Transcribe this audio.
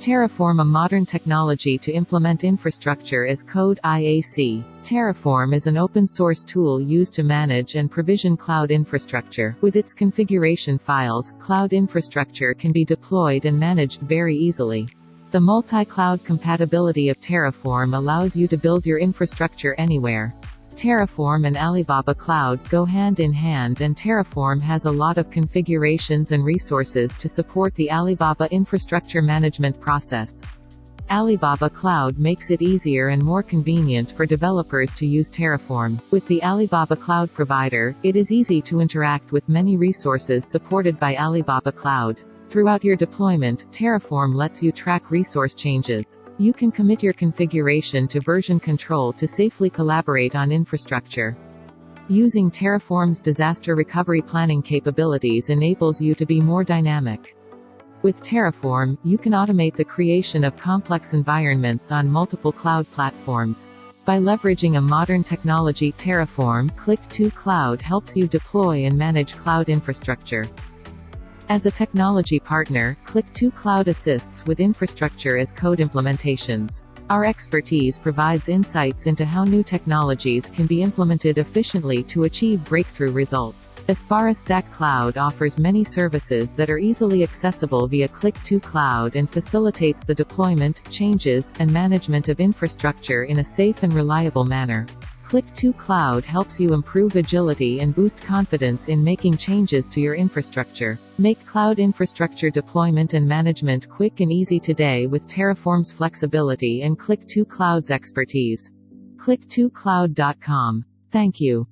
Terraform, a modern technology to implement infrastructure as code (IAC). Terraform is an open-source tool used to manage and provision cloud infrastructure. With its configuration files, cloud infrastructure can be deployed and managed very easily. The multi-cloud compatibility of Terraform allows you to build your infrastructure anywhere. Terraform and Alibaba Cloud go hand in hand, and Terraform has a lot of configurations and resources to support the Alibaba infrastructure management process. Alibaba Cloud makes it easier and more convenient for developers to use Terraform. With the Alibaba Cloud provider, it is easy to interact with many resources supported by Alibaba Cloud. Throughout your deployment, Terraform lets you track resource changes. You can commit your configuration to version control to safely collaborate on infrastructure. Using Terraform's disaster recovery planning capabilities enables you to be more dynamic. With Terraform, you can automate the creation of complex environments on multiple cloud platforms. By leveraging a modern technology, Terraform Click2Cloud helps you deploy and manage cloud infrastructure. As a technology partner, Click2Cloud assists with infrastructure as code implementations. Our expertise provides insights into how new technologies can be implemented efficiently to achieve breakthrough results. Aspara Stack Cloud offers many services that are easily accessible via Click2Cloud and facilitates the deployment, changes, and management of infrastructure in a safe and reliable manner. Click2Cloud helps you improve agility and boost confidence in making changes to your infrastructure. Make cloud infrastructure deployment and management quick and easy today with Terraform's flexibility and Click2Cloud's expertise. Click2Cloud.com. Thank you.